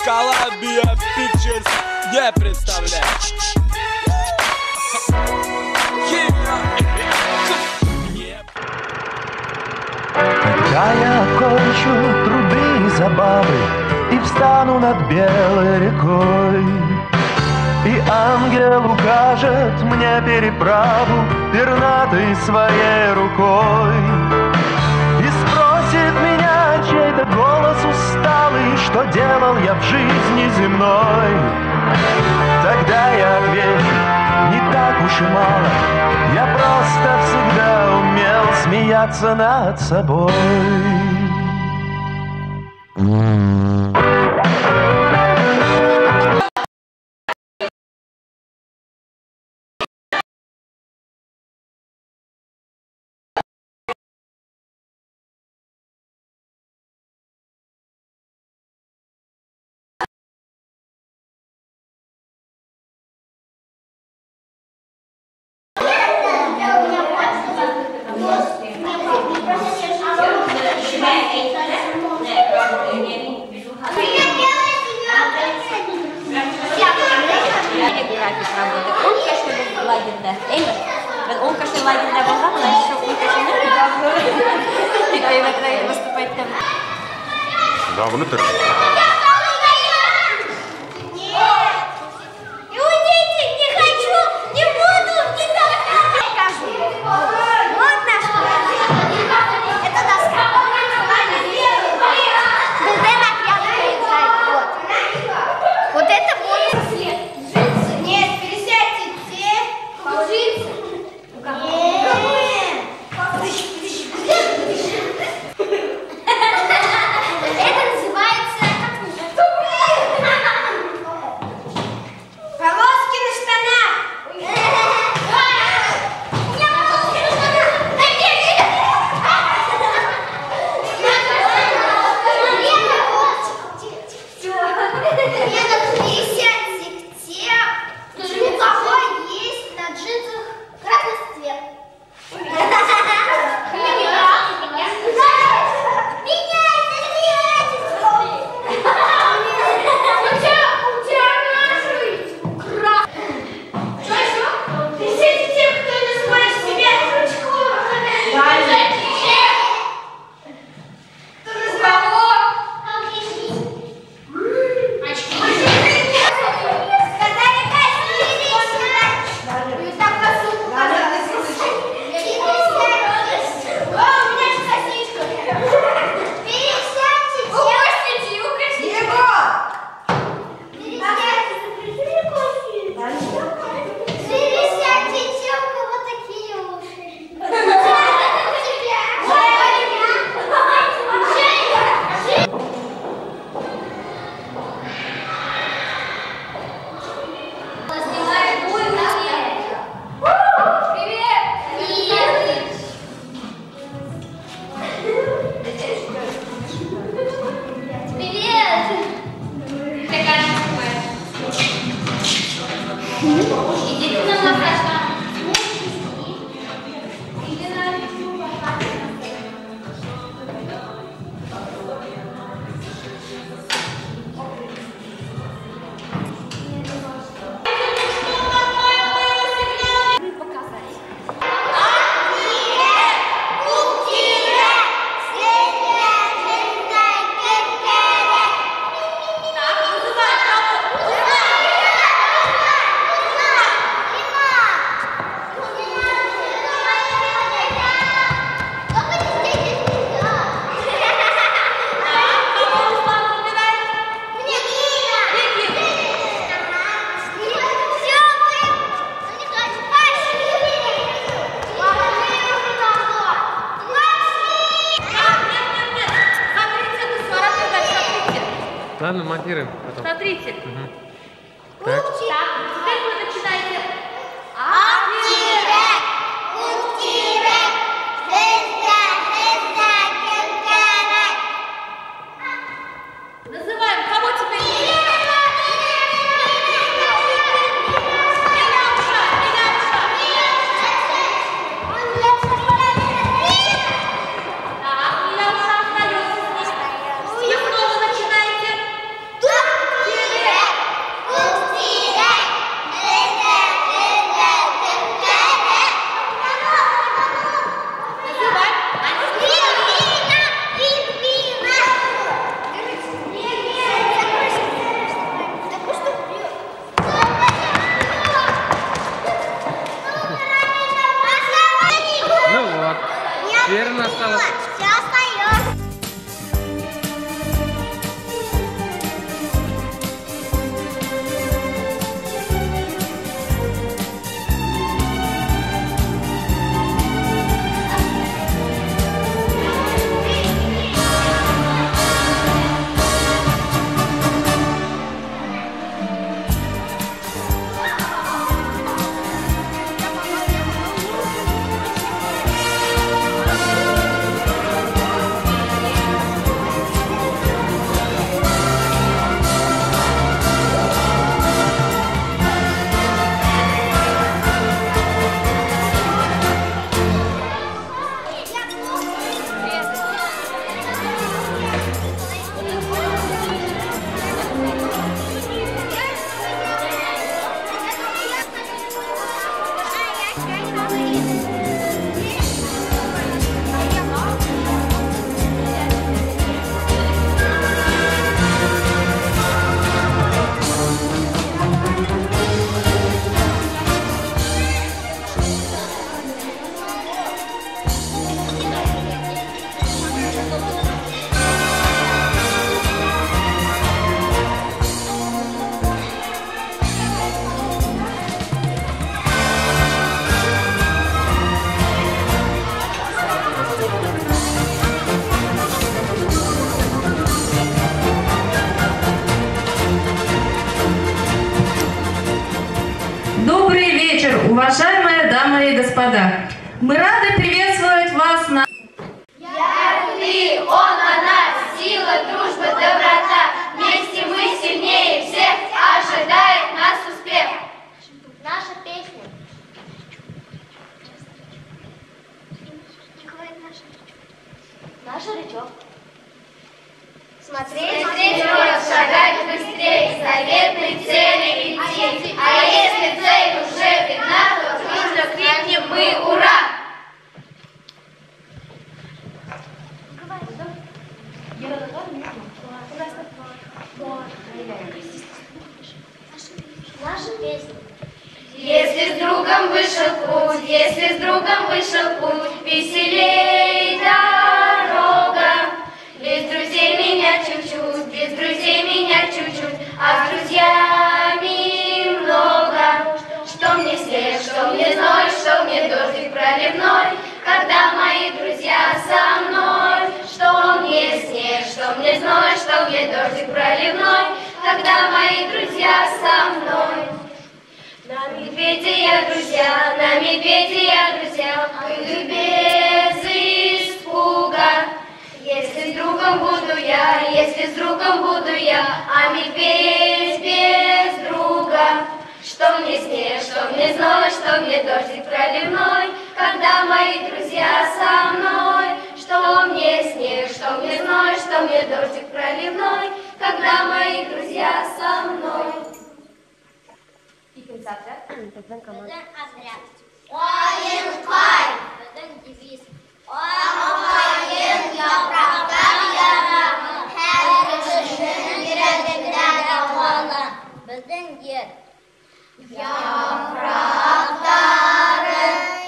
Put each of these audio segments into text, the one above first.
Columbia Pictures не представляет. Когда я окончу труды и забавы и встану над белой рекой, и ангел укажет мне переправу пернатой своей рукой, и спросит меня чей-то голос усталый, что делал я в жизни земной, тогда я отвечу: не так уж и мало, я просто всегда умел смеяться над собой. Он, конечно, был лагерный. Он, конечно, лагерный был, но еще он, конечно, и когда выступает там. Да, внутрь. Ладно, монтируем потом. Смотрите. Угу. Так. Теперь вы начинаете. Называем. Кого теперь? Так, Миляуша остается здесь. Вы снова начинаете. господа, мы рады приветствовать вас на... Я, ты, он, она, сила, дружба, доброта. Вместе мы сильнее всех, ожидает нас успех. Наша песня. Наша речок. Смотреть вперед, шагать быстрее, заветной цели идти. А если цель уже видна, то дружно крикнем мы «Ура!». Наша песня. Если с другом вышел путь, если с другом вышел путь, веселей дорога. Без друзей меня чуть-чуть, без друзей меня чуть-чуть, а с друзьями много. Что мне снег, что мне зной, что мне дождик проливной, когда мои друзья со мной. Что мне снег, что мне зной, что мне дождик проливной, когда мои друзья со мной. На медведя я друзья, на медведя я друзья, иду без испуга. Если с другом буду я, если с другом буду я, а медведь без друга. Что мне снег, что мне зной, что мне дождик проливной, когда мои друзья со мной. Что мне снег, что мне зной, что мне дождик проливной, когда мои друзья со мной. Bizden отряd. Воин край. Bizden девиз. Воин yapraklar yara. Her kışın yüreğimden havalan. Bizden yer. Yaprakları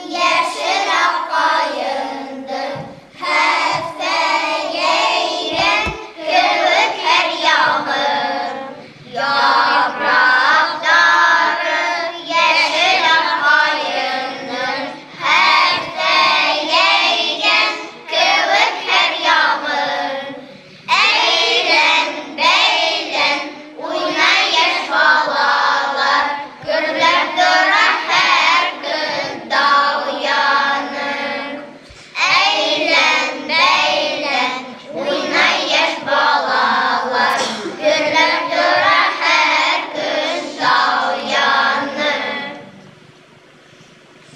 yeşil akayındır. Hepsi yeğren kıvık her yağmur. Yaprakları yeşil akayındır. Hepsi yeğren kıvık her yağmur. Eğlen beylen oynar yaş balalar. Gürler durar her gün dağ uyanır. Eğlen beylen oynar yaş balalar. Gürler durar her gün dağ uyanır.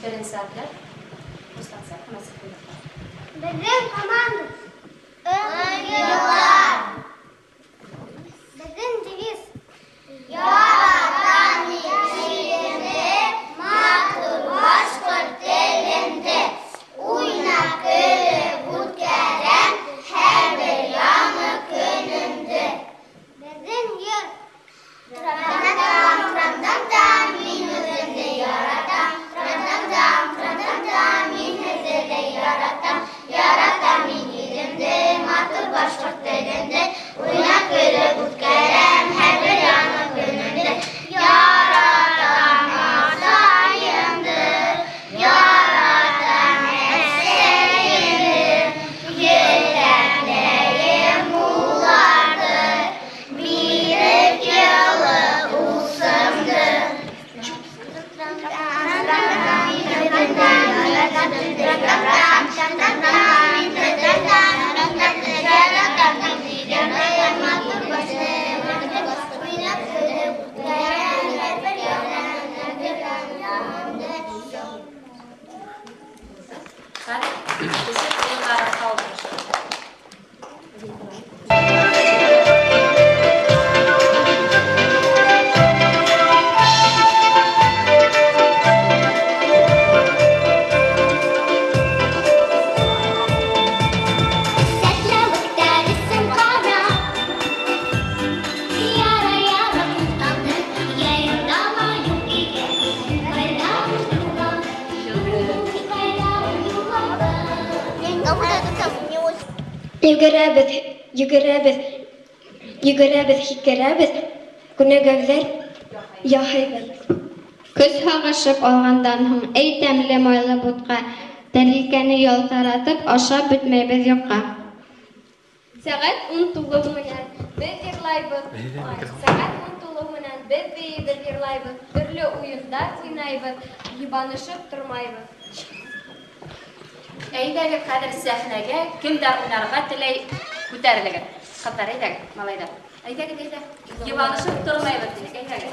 Birinci adlar. Ustansa, nasıl kıymetler? Bizim komandamız ön yıllar. Bizim deviz yaratan içinde, matur başkurt dilinde. Uynak gülü but gelen her bir yanı gününde. Bizim yıl Tram min hızını yaratan. Tram min hızını yaratan. Yaratan min ilimde, matur başkurt dilinde. Uynak gülü but gelen her bir yanı gününde. Yaratan asayındır, yaratan eseğindir. Yüreklerim ulardır, birlik yılı ulsumdur. Hadi, teşekkür ederim. Kaldırın. Yüгерәбез, хикерәбез, күнегәүзәр яһайбыз. Көз һагышып алгандан һуң әй тәмле майлы бутка, тәрилкәне ялтыратып ашап бетмәйбез юкка. Сәгать 19 менән без йырлайбыз. Сәгать 19 менән без биебез йырлайбыз. Төрле уендар уйнайбыз, юбанышып тормайбыз. Әйдәге кадр сәхнәгә кемдәр уйнарга теләй күтәрелегез. Кызлар әйдәге, малайлар. Әйдәге әйдә. Юанышып тормайбыз дик. Әйдәге.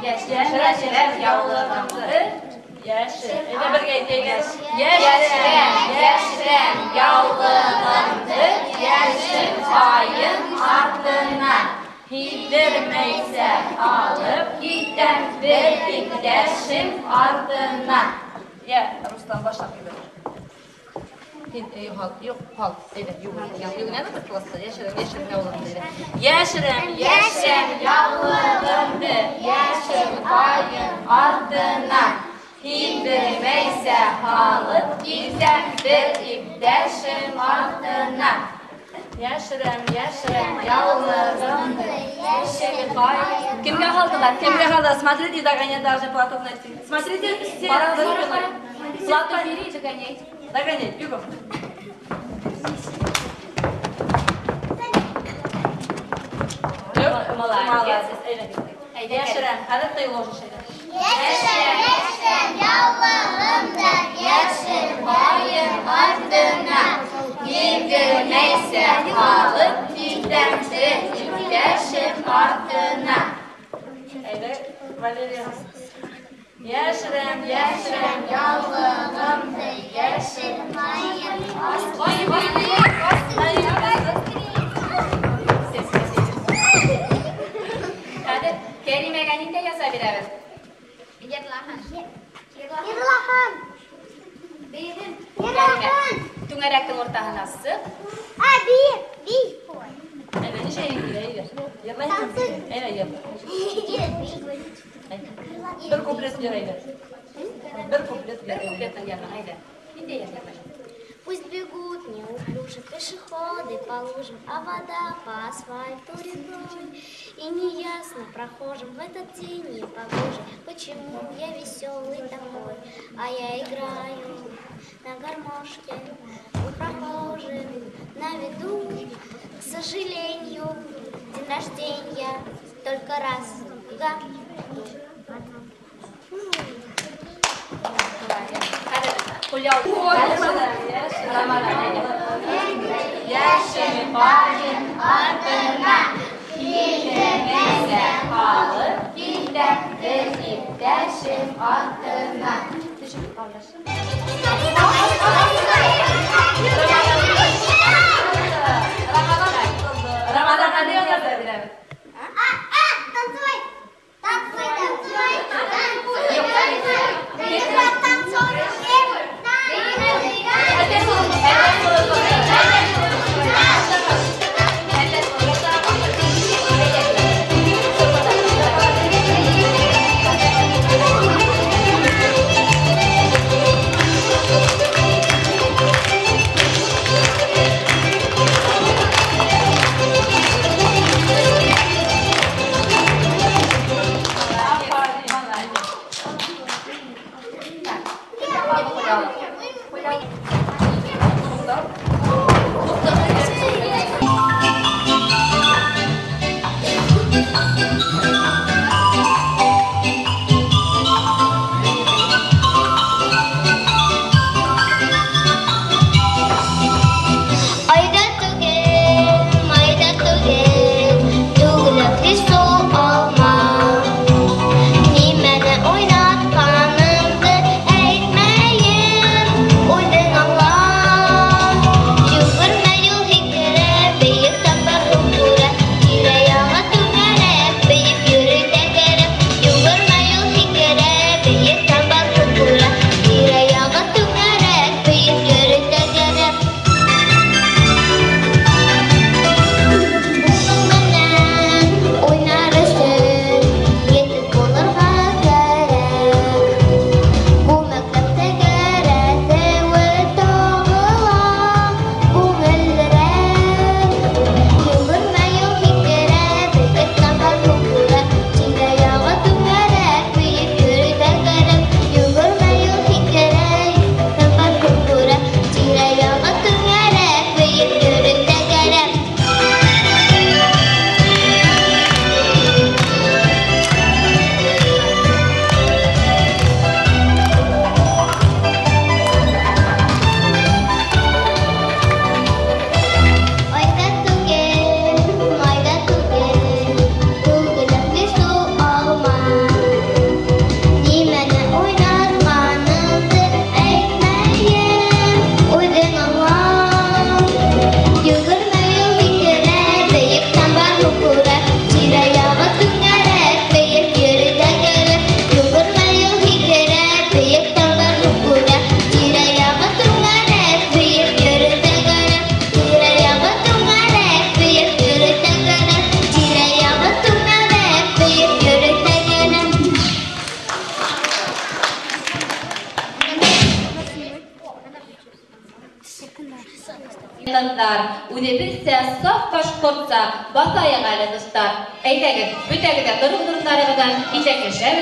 Яшьләр яулыгымды. Яшьләр. Әйдә бергә әйтәйгез. Яшьләр яулыгымды. Яшьләр кайын артына. Hiddirmeyse alıp giden bir iktidashim ardına. Ya, Ruslan başla gidiyor. Yok, hal. Evet, yugunanı mı klasta? Yaşarım yavulumdu. Yaşarım yavulumdu. Yaşarım kayın ardına. Hiddirmeyse alıp giden bir iktidashim ardına. Yaşarım yavulumdu. Kimga qaldilar? Смотрите, догонять должны платок найти. Смотрите, пора догонять. Платок бери, догонять. Догонять, бегом. Молодец. Yaşarım, hadi ты ложишь. Yaşarım yavulumda. Yaşarım kayın ardına. Hiddirmeyse alıp giden bir iktidashim ardına. Evet, Valeria. Yaşarım Yavulumda. Yaşarım kayın ardına. Hadi, Kerime'ye ninde yazabiliriz? Yedlahan. Benim. Kerime, tüngeraktın ortağına sık. Bir. Evet, şey gidiyor. Yapmayın. Evet, yap. Bir kuplet göreyim. Bir kuplet yanına, haydi. Ninde yazabiliriz? Пусть бегут неуклюже пешеходы по лужам, а вода по асфальту рекой. И неясно прохожим в этот день непогожий, почему я веселый такой. А я играю на гармошке у прохожих на виду. К сожалению, день рождения только раз в году. Yaşarım kayın ardına. Hiddirmeyse alıp giden bir iktidashim ardına. Ramazan hadi yazabiliriz. Танцевать! Oynatkanımdı eğmeyin, uydun Үдебізсе соқ башқұртса басайық әлі достар. Әйтәгіз, бүтәгізі тұрғындарығыдан итәкешер.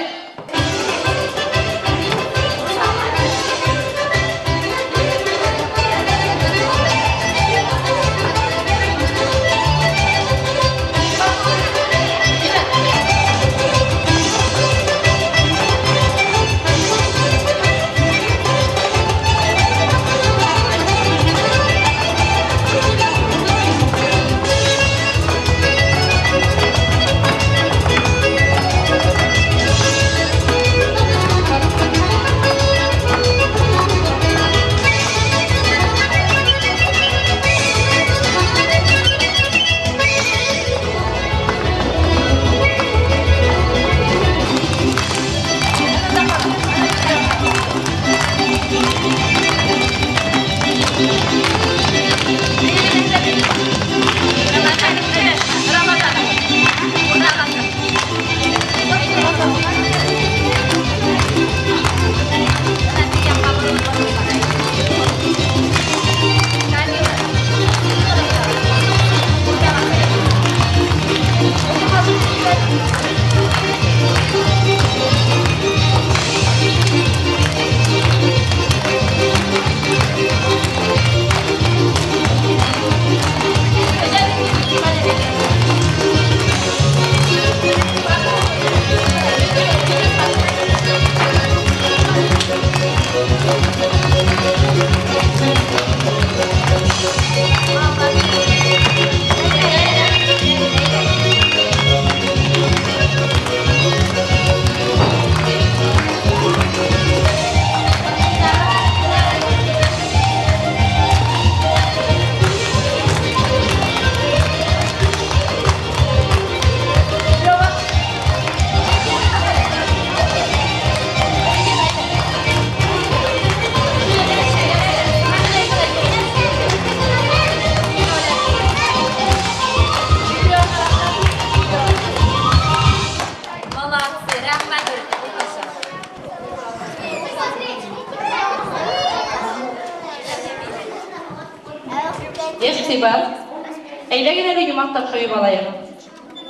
Әйләгенәге юмақтап қойып алайық.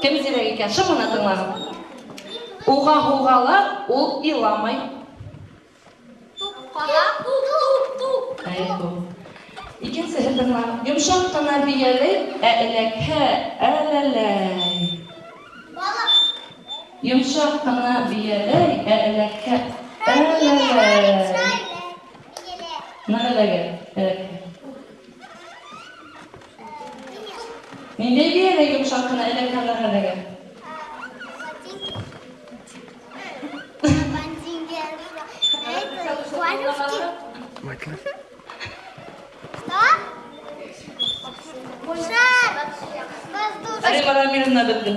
Кем зирек екен, шымына тыңлағын. Уға-хуғала, ол иламай. Икен сәхі тыңлағын. Юмшақ қана биялей, әләкә, әләләй. Юмшақ қана биялей, әләкә, әләләй. Нағыләге, әләкә. Мен де биялей юмшақ қана әләкә, әләләге. Рыбара мирна бітті.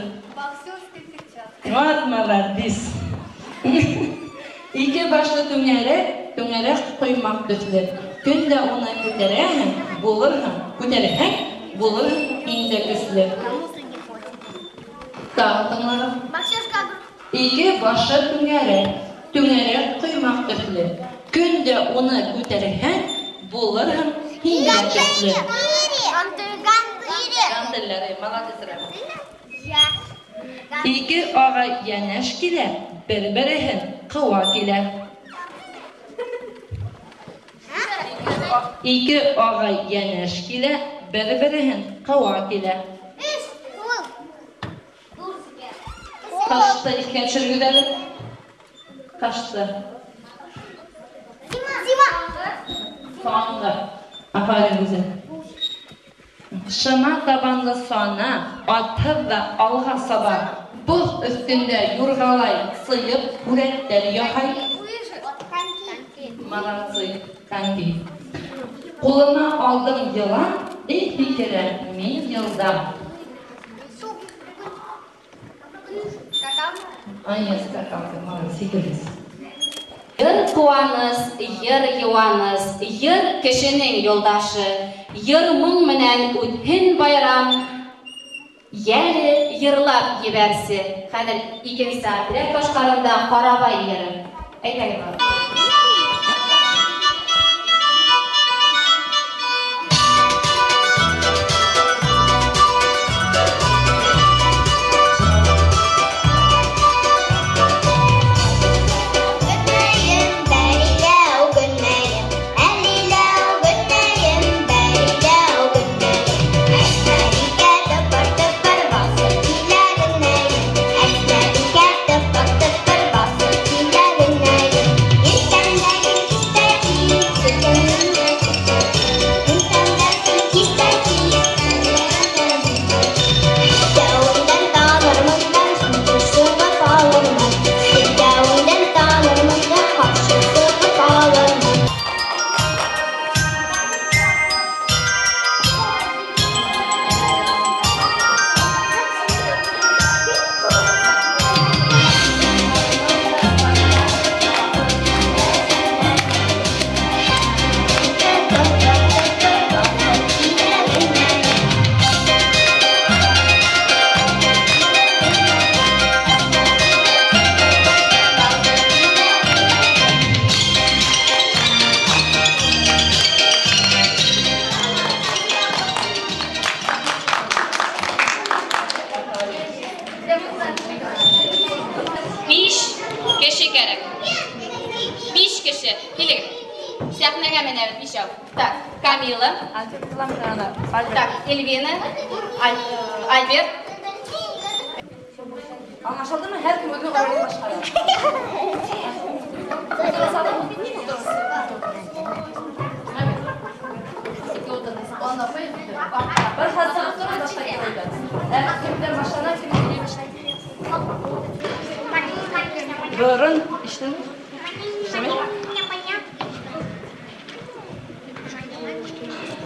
Вот молодец. Ике башлы түңәрек қоймақ түслі. Күнде оны көтерәһең, булыр инде көсле. Тағы тыңларым. Ике башлы түңәрек қоймақ түслі. Күнде оны көтерәһең, булыр инде көсле. Гантелләре, молодецлар. Ике ағай янәш килә, бер-береһен кыва килә. Ике ағай янәш килә, бер-береһен кыва килә. Кашты икенче гүдәле. Кашты. Фанга. Афарин үзе. Шыма табанлы сана, атыр да алға саба. Бұх үстінде юрғалай, сыйып, үреттер яхай. Молодцы, канки. Қолыма алдым йылан, фикірі мен йылдам. Айес, какалды, молодцы, секілдес. Йыр қуаныс, йыр юаныс, йыр кешенің yoldaşı, йыр мұң менен үтін байрам, Йәрі йырлап ебәрсі. Қадір 2 саат рәк башқарында қарабай йыры. Әйтәгім бар. Жаңа мене бишав. Так, Камила. Так, Эльвина. Альберт. Anlaşıldı mı? Her kim ödünü oraya başlayalım. Ben hazırlıklarım başlayalım. Evet, kimden başlanar, kimden başlayalım. Börün işte.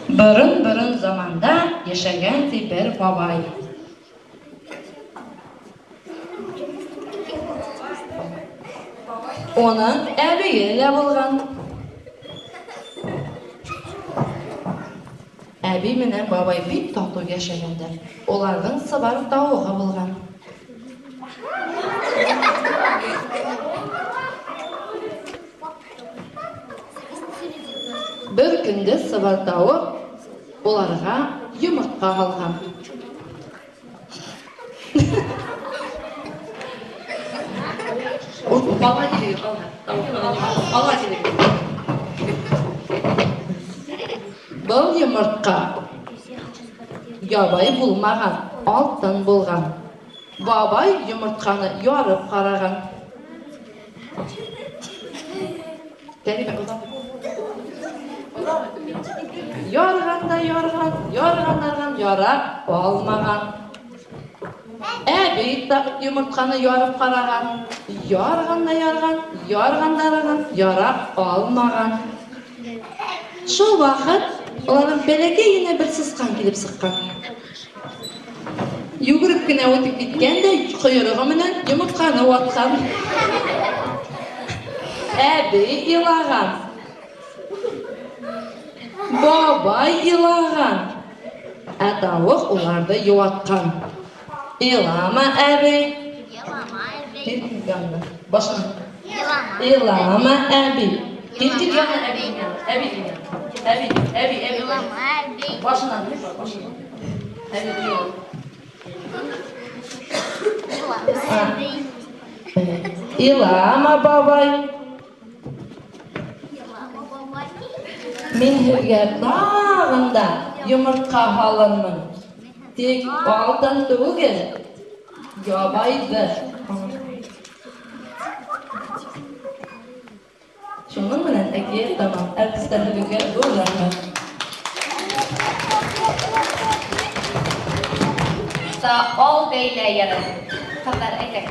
Börün zamanda yaşagan bir babay. Onun əbiyle bulgan. Əbi menən babay bir tatlı yaşayanlar. Onlardan sıvarıp davuğa bulgan. Bir günde sıvar davuk onlarga yumurtqa algan. Baba geliyor, Allah geliyor. Bu yumurtqa yabay bulmagan, altın bulgan. Babay yumurtqanı yarıp qaragan. Yarğanlardan yaraq olmagan. Əbi yumurtqanı yarıb qaragan. Yarğanlardan yaraq olmagan. Şu vaqt onların beləge yine bir sısqan kelib sıqqan. Yugurib gine o'tib ketganda quyruği bilan yumurtqani otgan. Əbi ilagan. Babay ilagan. Adavuq ularda yuvatqan. İlama əbi. Başına. İlama əbi. Gittik yana əbi. Əbi. Başına. Əbi diyor. İlama babay. Men herger dağında yumurtqa halınmın. Tek altın tuğul. Yabaydır. Şunun bilen eki tamam. Artistlerle birlikte doğrularlar. Da ol beyle yarın. Kadar etek.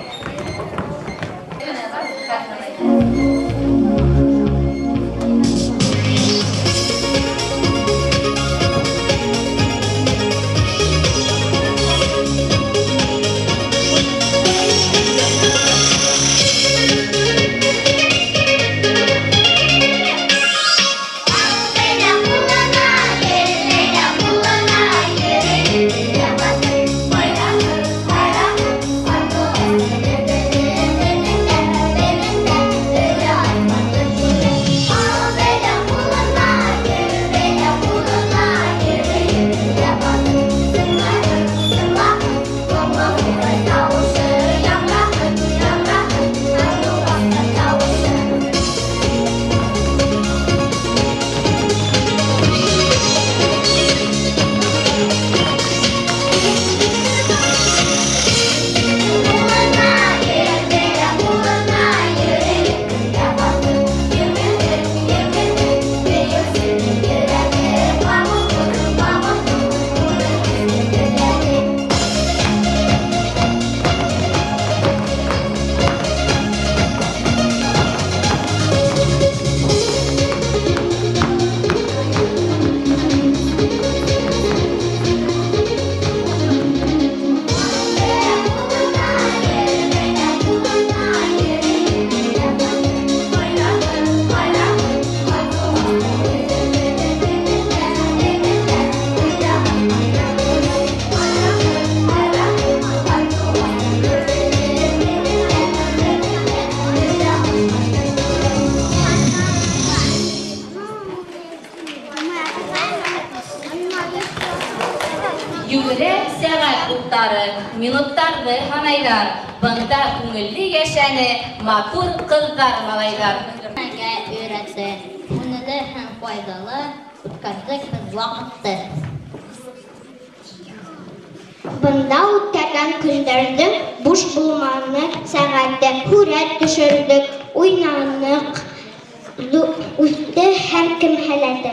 Minutlardı hanaylar, bunda көңілді yaşanı, makur kızlar malaylar. Öğretti, onları hem файдалы үткәрдек без вакытты. Бында үткәргән көндәрдә буш булманы сәгатьтә күрәт төшердек, уйнанык, үтте һәркем хәләтә.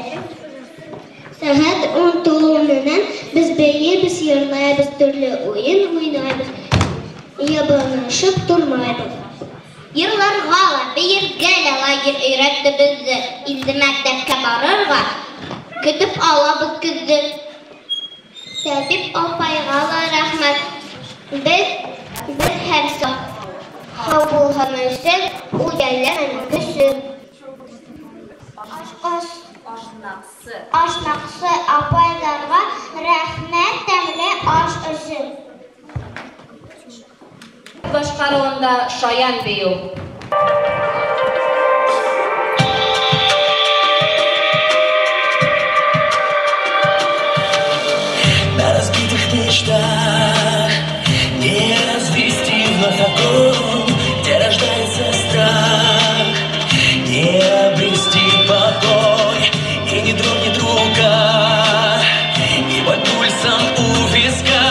Сәгать 10 тулуыннан без бәйебез, йырлайбыз, төрле уен уйнайбыз, ябанышып тормайбыз. Йырларга ла, бәергә лә лагерь өйрәтте безне, инде мәктәпкә барырга көтеп алабыз көзде. Сәбип апайга ла рәхмәт, без һәр саат һау булган өчен ул яллар көчен. Ашнаксы апайларга рәхмәт, тәмле аш өчен. Башкаруында Шаян бию. На разбитых мечтах не развести вновь огонь, где рождается страх, не обрести покой, и ни друг, ни друга, и под пульсом у виска,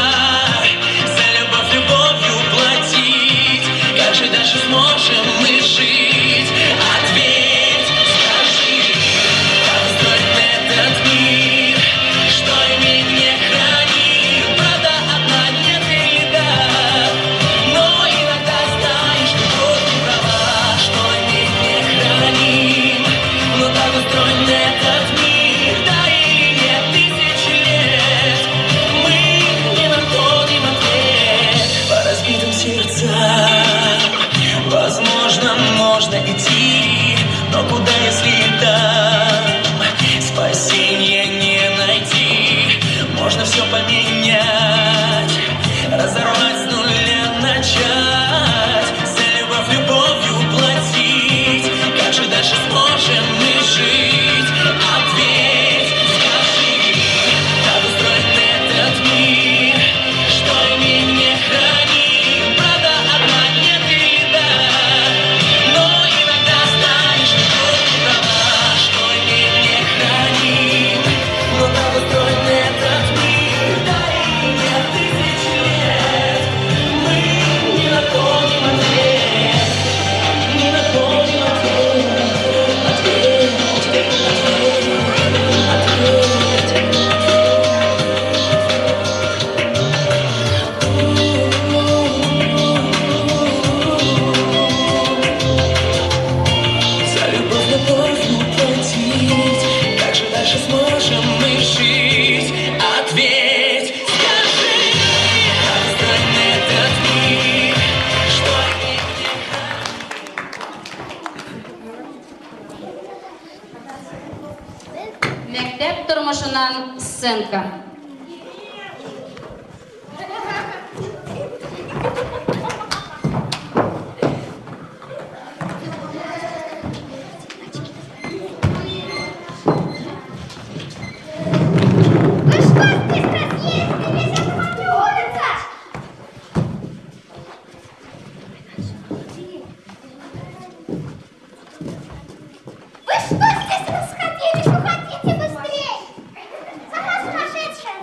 за любовь любовью платить. Как же дальше сможем мы жить? Ответь, скажи, как устроен этот мир, что имеет не хранит. Правда одна, нет или да, но иногда знаешь, что ты права, что имеет не хранит. Но так устроен этот мир, да или нет, тысячи лет мы не находим ответ по разбитым сердцам. Возможно, можно идти, но куда, если там спасения не найти? Можно все поменять, разорвать с нуля, начать, за любовь любовью платить. Как же дальше сможем мы жить? Ответь, скажи, как устроен этот мир, что имеет не хранит. Правда одна, нет или да, но иногда знаешь, что ты права, что имеет не хранит. Но так устроен этот мир, да или нет, тысячи лет мы не находим ответ, не находим ответ, ответ, ответ, за любовь любовью платить. Как же дальше сможем мы жить? Ответь, скажи, как устроен этот мир, что имеет не Мәктәп тормышынан сценка. Вы что здесь разъездились? Это вам не улица! Вы что здесь расходились? Уходите быстрее! Сама сумасшедшая!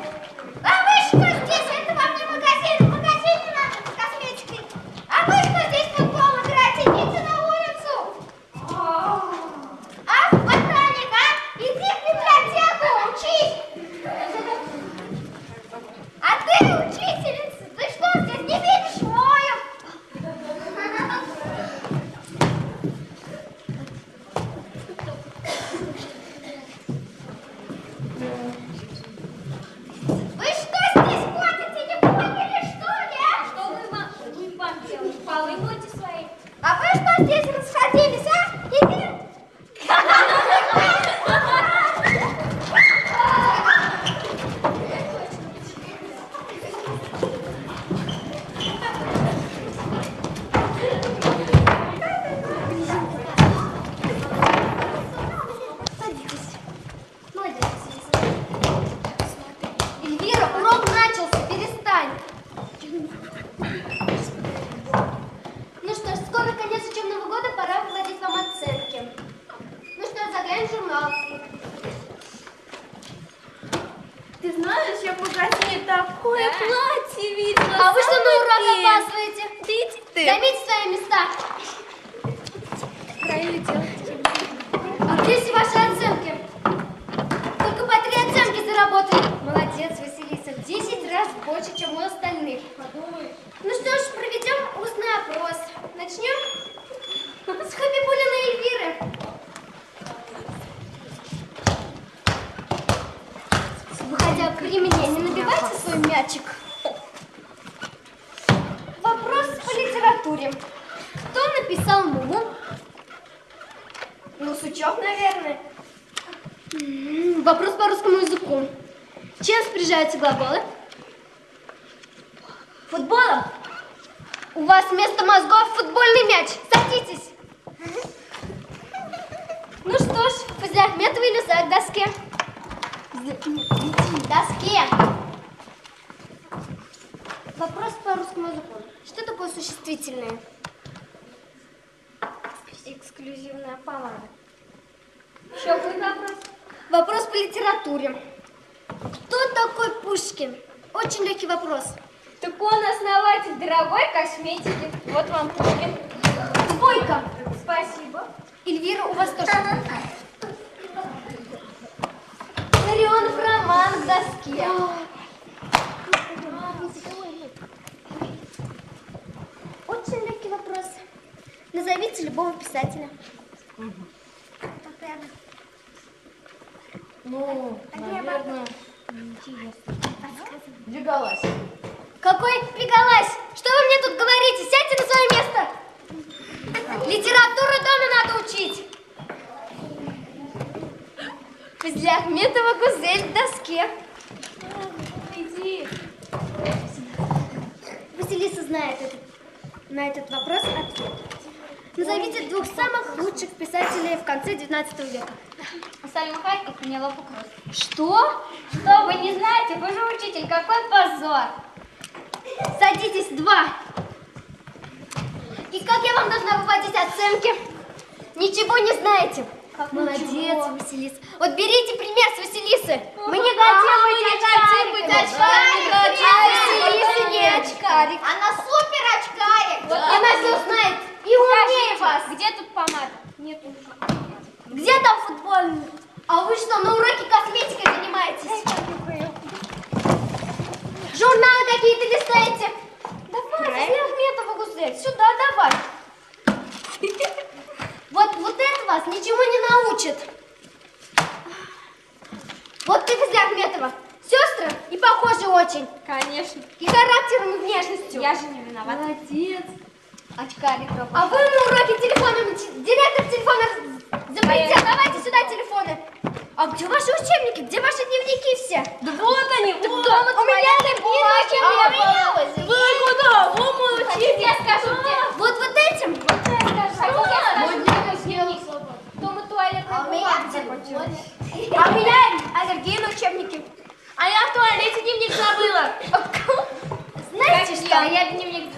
А вы что здесь? Это вам не магазин! В магазине надо с косметикой! А вы что здесь в футбол играете? Идите на улицу! А, ботаник, а? Иди в библиотеку, учись! А ты учительница? Ты что здесь не видишь мою? вообще в магазине такое платье видела. А вы что на урок опаздываете? Иди ты. Займите свои места. Правильно делаете. А где все ваши оценки? Только по 3 оценки заработали. Молодец, Василиса, в 10 раз больше, чем у остальных. Подумай. Ну что ж, проведем устный опрос. Начнем с Хабибулиной Эльвиры. Выходя при мне, не набивайте свой мячик. Вопрос по литературе. Кто написал Муму? Ну, Сучок, наверное. Вопрос по русскому языку. Чем спряжаются глаголы? Футболом. У вас вместо мозгов футбольный мяч. Садитесь. Ну что ж, Фазля Ахметова или к доске? Доске. Вопрос по русскому языку. Что такое существительное? Эксклюзивная помада. Еще какой вопрос? Вопрос по литературе. Кто такой Пушкин? Очень легкий вопрос. Так он основатель дорогой косметики. Вот вам Пушкин. Двойка. Спасибо. Эльвира, у вас тоже. Ларионов роман к доске. Очень легкий вопрос. Назовите любого писателя. Ну, наверное, Леголась. Какой Пегалась? Что вы мне тут говорите? Сядьте на свое место. Литературу дома надо учить. Фазля Ахметова Гузель к доске. Иди. Василиса знает на этот вопрос ответ. Назовите 2 самых лучших писателей в конце 19 века. Сальма Хайек и Пенелопа Крус. Что? Что, вы не знаете? Вы же учитель, какой позор! Садитесь, 2. И как я вам должна выводить оценки? Ничего не знаете. Молодец, Василиса. Вот берите пример с Василисы. Мы не хотим быть очкариком. А Василиса не очкарик. Она супер очкарик. Вот она все знает и умнее вас. Где тут помада? Нету. Где там футбольный? А вы что, на уроке косметикой занимаетесь? Журналы какие-то листаете? Давай, Ахметова Гузель, сюда давай. Вот это вас ничего не научит. Вот ты, Фазля Ахметова, сестры и похожи очень. Конечно. И характером, и внешностью. Я же не виновата. Молодец. Очкарик. А вы на уроке телефоном, директор телефона запретил. Давайте сюда телефоны. А где ваши учебники? Где ваши дневники все? Да вот они, вот. Дома у меня Вы куда? Вон мой учебник. Я скажу, где? Вот этим? Вот я скажу. Дома туалетная бумага закончилась. А у меня аллергия на учебники. А я в туалете дневник забыла. Знаете что? Я дневник...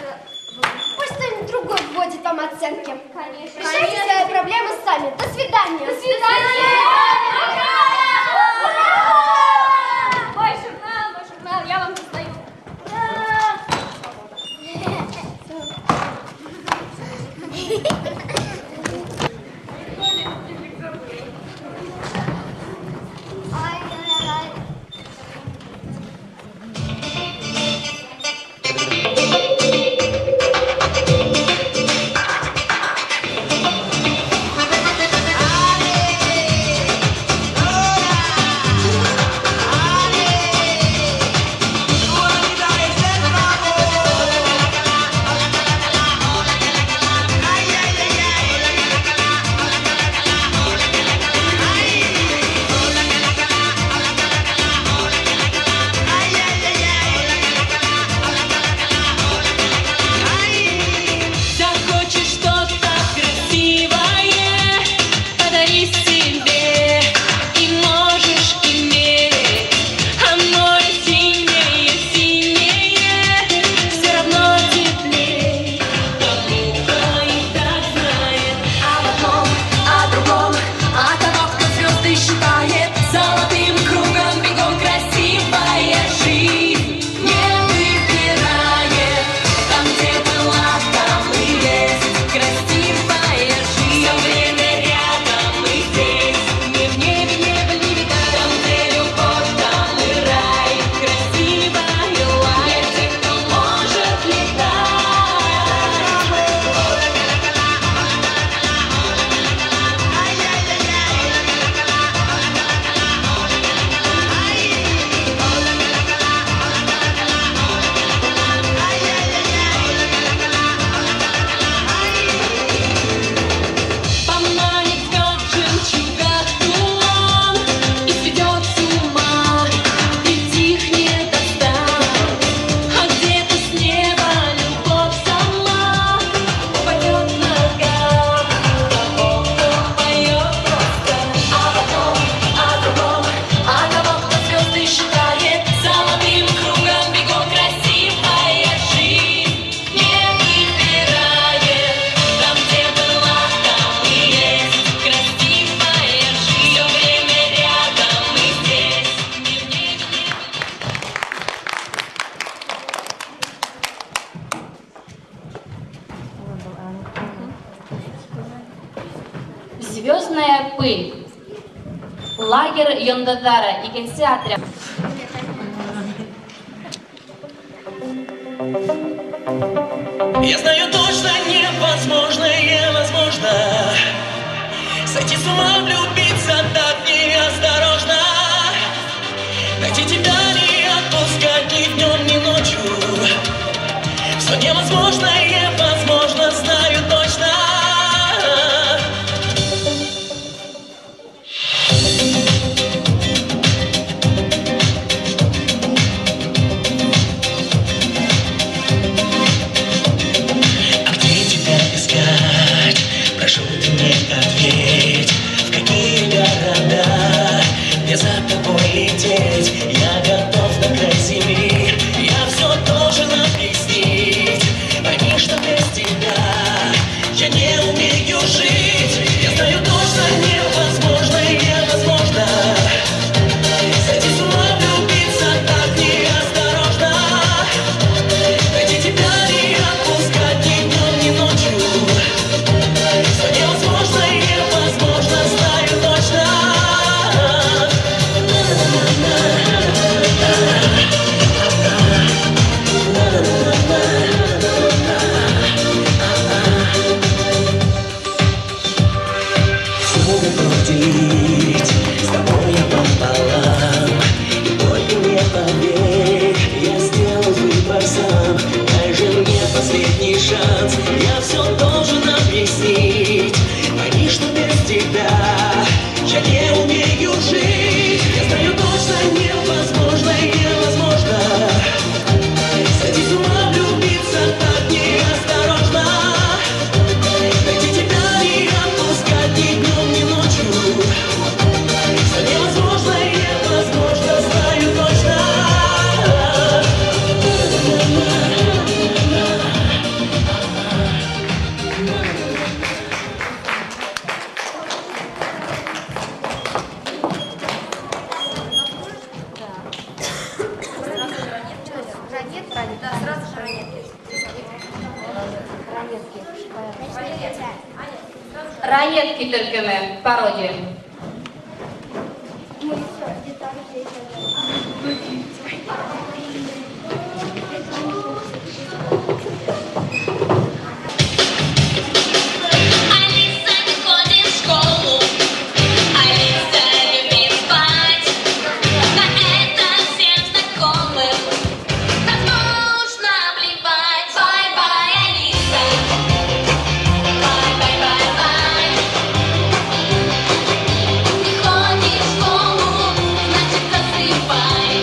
Пусть кто-нибудь другой вводит вам оценки. Конечно. Решайте свои проблемы сами. До свидания. До свидания. Мой журнал, я вам достаю. Oh лагерь йондадары икенсе отряд. Я знаю точно, невозможно сойти с ума, влюбиться так неосторожно. Найти тебя, не отпускать ни днем, ни ночью. Все невозможное возможно, знаю точно. А где тебя искать? Прошу, ты мне ответь. В какие города мне за тобой лететь? Я готов на край земли. Я все должен объяснить. Пойми, что без тебя я не умею жить. Я знаю точно, невозможно. Сойти с ума, влюбиться так неосторожно. Найти тебя, не отпускать ни днем, ни ночью. Все невозможно, знаю точно. Все готов делить, с тобой я пополам. И только мне поверь, я сделал выбор сам. Дай же мне последний шанс, я все должен объяснить. Пойми, что без тебя я не умею жить. Я знаю точно, невозможно. Сойти с ума, влюбиться так неосторожно. Найти тебя, не отпускать ни днем, ни ночью. Все невозможно, знаю точно. Ранетки төркеме, пародия. Алиса не ходит в школу, Алиса любит спать. На это всем знакомым нам нужно плевать. Бай-бай, Алиса. Бай-бай-бай-бай. Не ходишь в школу, значит засыпай.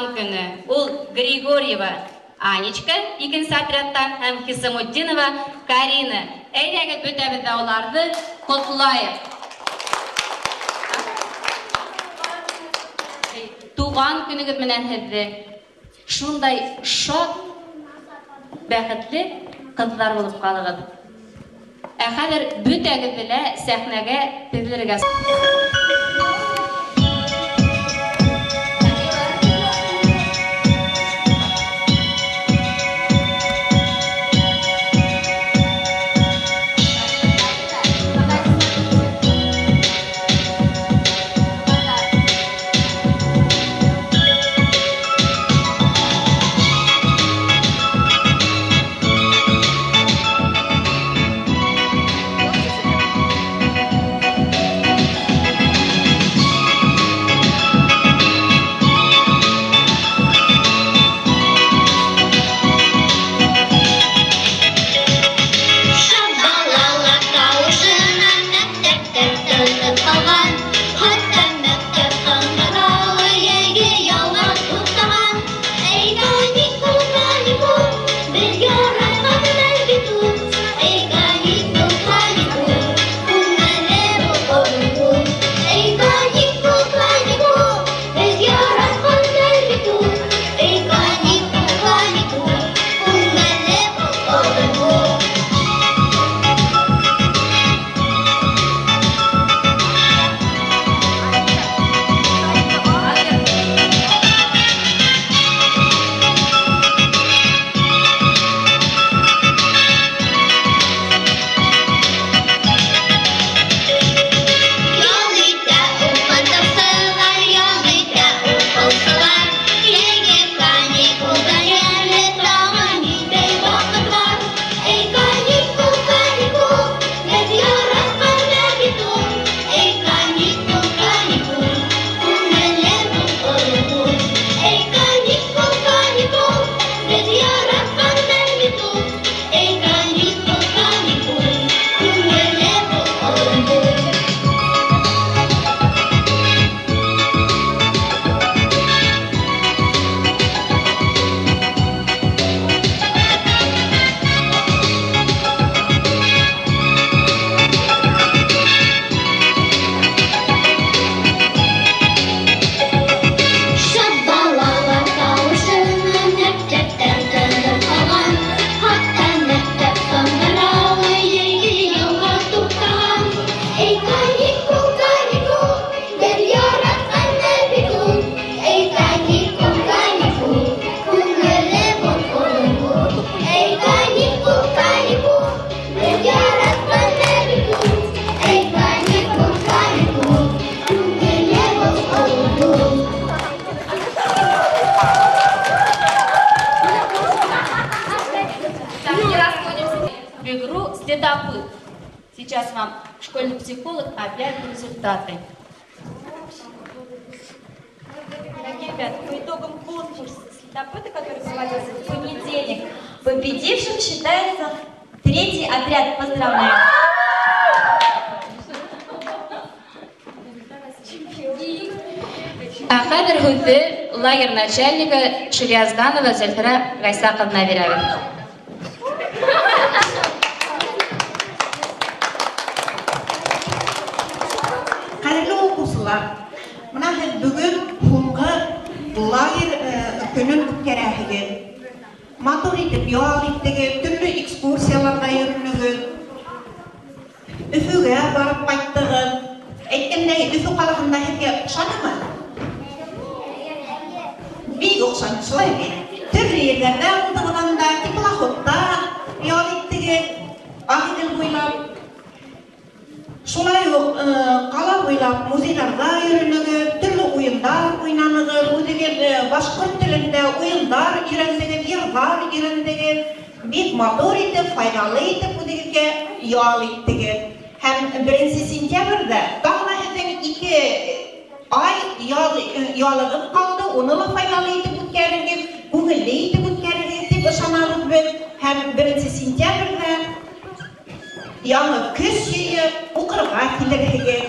туған күні. Ол Григорьева Анечка, екінші отрядтан, һәм Хисамуддинова Карина. Әйдәгіл бөтәбізді оларды құтлайық. Туған күнігіз менен һізді шундай шат, бәхетле қызлар болып қалығыз. Хәзер бөтәгізді лә сәхнәгә тезләргә. Сейчас вам школьный психолог объявит результаты. Дорогие ребята, по итогам конкурса следопыта, который проводился в понедельник, победившим считается 3-й отряд. Поздравляю! Хәзер һүзне лагерь начальнигы Шириязданова Зөлфира Гайсақовна бирәбез. Мына бүгін һуңғы лагерь көнін үткәрәһегез. Матур итеп ял иттегез, төрле экскурсияларга йөрөнегез. Өфөгә барып кайттыгыз. Әйткәндәй, Өфө каласында һеҙгә оҡшанымы? Бик оҡшаны, шулай бит. Төрлө ергәрҙә булдығыҙ анда, теплоходта ял иттегез, Ағиҙел буйлап. Шулай уҡ ҡала буйлап музейҙарҙа йөрөнөгөҙ, төрлө уйындар уйнанығыҙ, үҙегеҙ башҡорт телендә уйындар өйрәндегеҙ, йырҙар өйрәндегеҙ, бик матур итеп, файҙалы итеп үҙегеҙгә ял иттегеҙ. Һәм 1 сентябрҙә тағы ла һеҙҙең 2 ай ялығыҙ ҡалды, уны ла файҙалы итеп үткәрегеҙ, күңелле итеп үткәрегеҙ тип ышанабыҙ беҙ. Һәм 1 сентябрҙә яңы көс йыйып, уҡырға килерһегеҙ.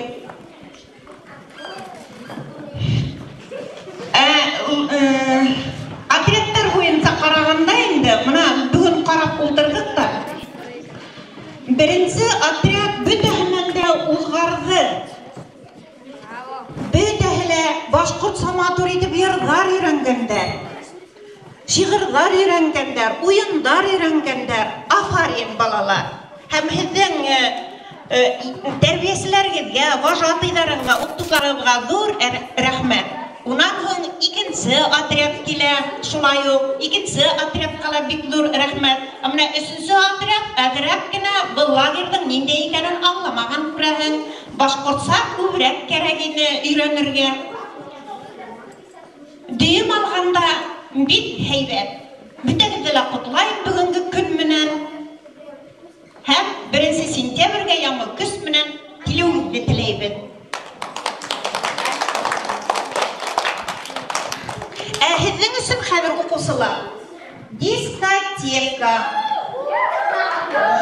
öğrenkender, şiirler öğrenkender, oyunlar öğrenkender. Aferin balalar. Hem sizin terbiyesilerge, vajatıylarınga, uktukarıga zor rahmet. Ondan sonra ikinci atrep kile şulay yok. İkinci atrep kala bik zor rahmet. Ama üçüncü atrep kine bu lagirden ninde ikanen anlamagan kurahın. Başkortsa kübrek keregini öğrenirge. Düğüm alganda bit heybet. Bütünüzle kutlayın bugünkü gün menen. Hem 1 sentyabrga yangi kuz menen tilewizde tileybet. Sizin için hazır okusular. Diskoteka.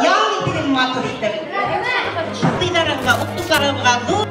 Yağlı dilin maturidir. Şuqtilarınga, uktukarınga dur.